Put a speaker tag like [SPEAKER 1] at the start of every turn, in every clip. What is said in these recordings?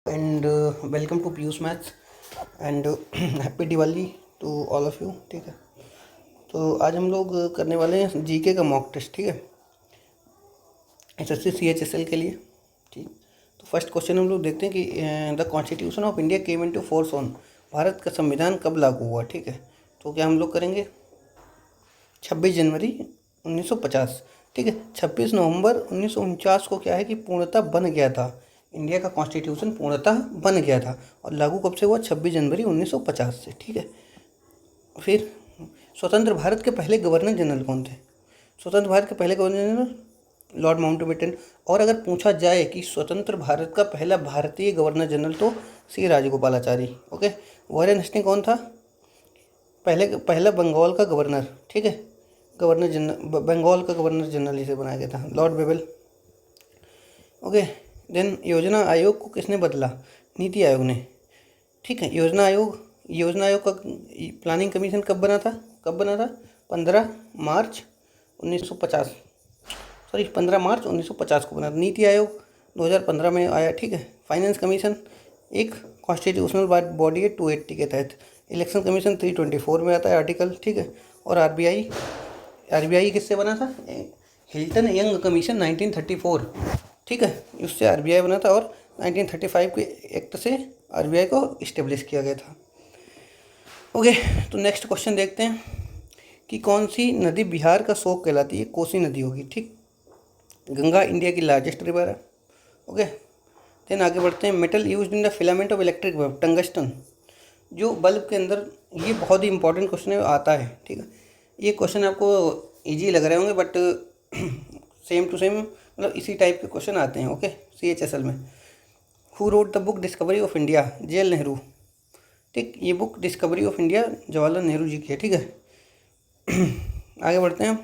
[SPEAKER 1] And welcome to Piyush maths and happy Diwali to all of you. ठीक है, तो आज हम लोग करने वाले हैं जीके का मॉक टेस्ट। ठीक है, एसएससी सीएचएसएल के लिए। ठीक, तो फर्स्ट क्वेश्चन हम लोग देखते हैं कि the constitution of India came into force on, Bharat का संविधान कब लागू हुआ। ठीक है, तो क्या हम लोग करेंगे 26 जनवरी 1950। ठीक है, 26 नवंबर 1949 को क्या है कि पूर्णतः बन गया था, इंडिया का कॉन्स्टिट्यूशन पूर्णतः बन गया था। और लागू कब से हुआ? 26 जनवरी 1950 से। ठीक है, फिर स्वतंत्र भारत के पहले गवर्नर जनरल कौन थे? स्वतंत्र भारत के पहले गवर्नर जनरल लॉर्ड माउंटबेटन। और अगर पूछा जाए कि स्वतंत्र भारत का पहला भारतीय गवर्नर जनरल, तो सी राजगोपालाचारी। ओके, वॉरेन हेस्टिंग कौन था? पहला बंगाल का गवर्नर। ठीक है, गवर्नर जनरल, बंगाल का गवर्नर जनरल इसे बनाया गया था, लॉर्ड बेबल। ओके, देन योजना आयोग को किसने बदला? नीति आयोग ने। ठीक है, योजना आयोग का प्लानिंग कमीशन कब बना था? 15 मार्च 1950, सॉरी 15 मार्च 1950 को बना था। नीति आयोग 2015 में आया। ठीक है, फाइनेंस कमीशन एक कॉन्स्टिट्यूशनल बॉडी है 280 के तहत। इलेक्शन कमीशन 324 में आता है आर्टिकल। ठीक है, और आरबीआई किससे बना था? Hilton young commission 1934। ठीक है, उससे आरबीआई बना था, और 1935 के एक्ट से आरबीआई को इस्टेब्लिश किया गया था। ओके, तो नेक्स्ट क्वेश्चन देखते हैं कि कौन सी नदी बिहार का शोक कहलाती है? कोसी नदी होगी। ठीक, गंगा इंडिया की लार्जेस्ट रिवर है। ओके, देन आगे बढ़ते हैं। Metal used in the filament of electric bulb, tungsten. जो बल्ब के अंदर, ये बहुत ही इंपॉर्टेंट क्वेश्चन है, आता है। ठीक है, ये क्वेश्चन आपको इजी लग रहे होंगे, बट सेम टू सेम मतलब इसी टाइप के क्वेश्चन आते हैं। ओके, सीएचएसएल में। Who wrote the book discovery of India? J L. Nehru. ठीक, ये book discovery of India Jawaharlal Nehru ji की है। ठीक है, आगे बढ़ते हैं।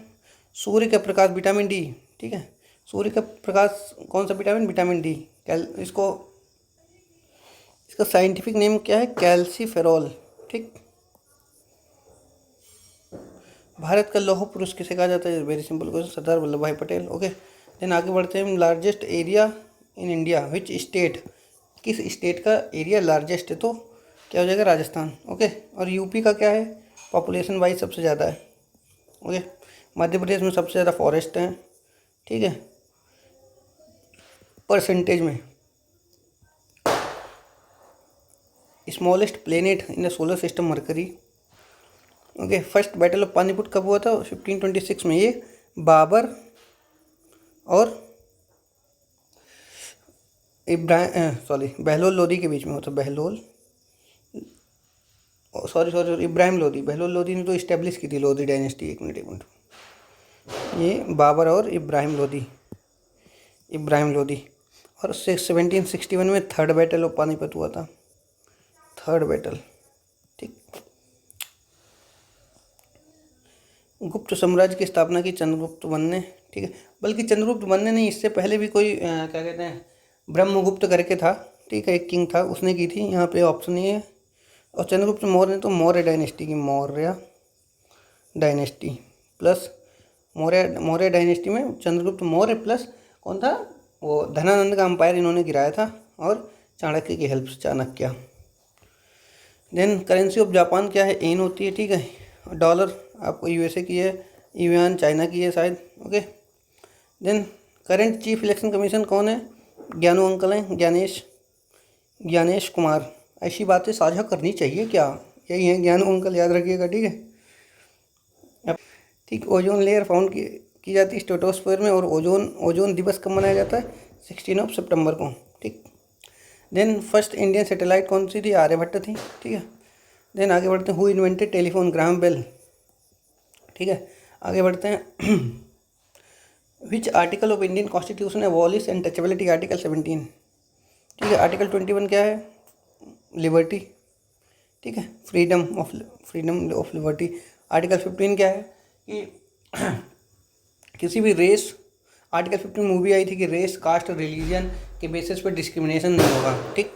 [SPEAKER 1] सूर्य का प्रकाश, विटामिन डी। ठीक है, सूर्य का प्रकाश कौन सा विटामिन? Vitamin D. इसका साइंटिफिक नेम क्या है? कैल्सीफेरॉल। ठीक, भारत का लौह पुरुष किसे कहा जाता है? Very simple question, Sardar Vallabh भाई पटेल। ओके, देन आगे बढ़ते हैं। Largest area in India, which state? किस स्टेट का एरिया लार्जेस्ट है? तो क्या हो जाएगा? राजस्थान। ओके, और यूपी का क्या है? पॉपुलेशन वाइज सबसे ज़्यादा है। ओके, मध्य प्रदेश में सबसे ज़्यादा फॉरेस्ट हैं। ठीक है, परसेंटेज में। Smallest planet in the solar system, mercury. Okay, first battle of Panipat कब हुआ था? 1526 में। ये बाबर और बहलोल लोदी के बीच में होता। इब्राहिम लोदी। बहलोल लोदी ने तो इस्टेब्लिश की थी लोदी डायनेस्टी। एक मिनट, ये बाबर और इब्राहिम लोदी। और 1761 में थर्ड बैटल ऑफ पानीपत हुआ था, थर्ड बैटल। ठीक, गुप्त साम्राज्य की स्थापना की चंद्रगुप्त मौर्य ने। ठीक है, बल्कि चंद्रगुप्त मौर्य नहीं, इससे पहले भी कोई क्या कहते हैं, ब्रह्मगुप्त करके था। ठीक है, एक किंग था, उसने की थी। यहाँ पे ऑप्शन ये है। और चंद्रगुप्त मौर्य ने तो मौर्य डायनेस्टी की, Maurya dynasty plus Maurya dynasty में चंद्रगुप्त मौर्य प्लस कौन था? वो धनानंद का अंपायर इन्होंने गिराया था, और चाणक्य की हेल्प से, Chanakya. Then currency of Japan क्या है? एन होती है। ठीक है, डॉलर आपको यूएसए की है, युआन चाइना की है शायद। Okay, then current chief election commission कौन है? ज्ञानू अंकल हैं, ज्ञानेश कुमार। ऐसी बातें साझा करनी चाहिए क्या? यही है ज्ञानू अंकल, याद रखिएगा। ठीक है, ठीक, ओजोन लेयर फाउंड की जाती है स्ट्रेटोस्फीयर में। और ओजोन दिवस कब मनाया जाता है? 16 सितंबर को। ठीक, देन फर्स्ट इंडियन सैटेलाइट कौन सी थी? आर्यभट्ट थी। ठीक है, देन आगे बढ़ते हैं। Who invented telephone? Graham Bell. ठीक है, आगे बढ़ते हैं। Which article of Indian constitution abolish untouchability? Article 17। ठीक है, आर्टिकल 21 क्या है? लिबर्टी। ठीक है, फ्रीडम ऑफ लिबर्टी। आर्टिकल 15 क्या है कि किसी भी रेस, आर्टिकल 15 मूवी आई थी कि रेस, कास्ट, रिलीजन के बेसिस पे डिस्क्रिमिनेशन नहीं होगा। ठीक,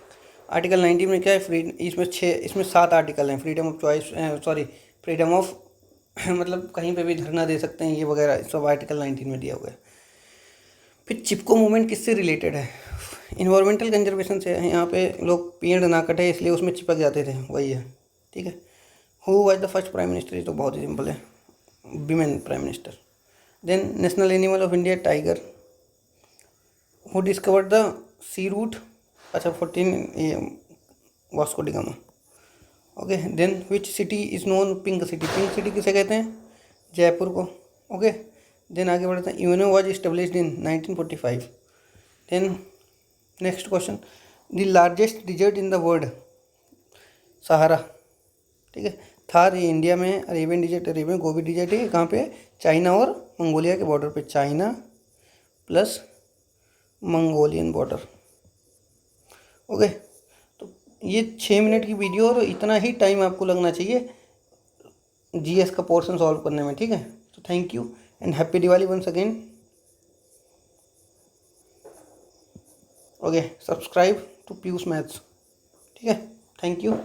[SPEAKER 1] आर्टिकल 19 में क्या है? इसमें 7 आर्टिकल हैं। Freedom of choice, freedom of मतलब कहीं पे भी धरना दे सकते हैं, ये वगैरह सब आर्टिकल 19 में दिया हुआ है। फिर चिपको मूवमेंट किससे रिलेटेड है? इन्वायरमेंटल कंजर्वेशन से यहाँ पे लोग पेड़ ना कटे इसलिए उसमें चिपक जाते थे, वही है, ठीक है। Who was the first prime minister, ये तो बहुत ही सिंपल है, women prime minister. Then national animal of India tiger. Who discovered the sea route, अच्छा 14 Vasco da Gama. Okay, then which city is known pink city, pink city किसे कहते हैं, जयपुर को। ओके, देन आगे बढ़ते हैं, UNO was established in 1945। Then next question, the largest desert in the world, Sahara, ठीक है। थार ये इंडिया में, Arabian desert, Arabian Gobi desert है कहाँ पे, चाइना और मंगोलिया के बॉर्डर पे, China plus Mongolian border. Okay, तो ये 6 मिनट की वीडियो और इतना ही टाइम आपको लगना चाहिए जीएस का पोर्शन सॉल्व करने में, ठीक है। तो thank you and happy Diwali once again. Okay, subscribe to Piyush maths, ठीक है। Thank you.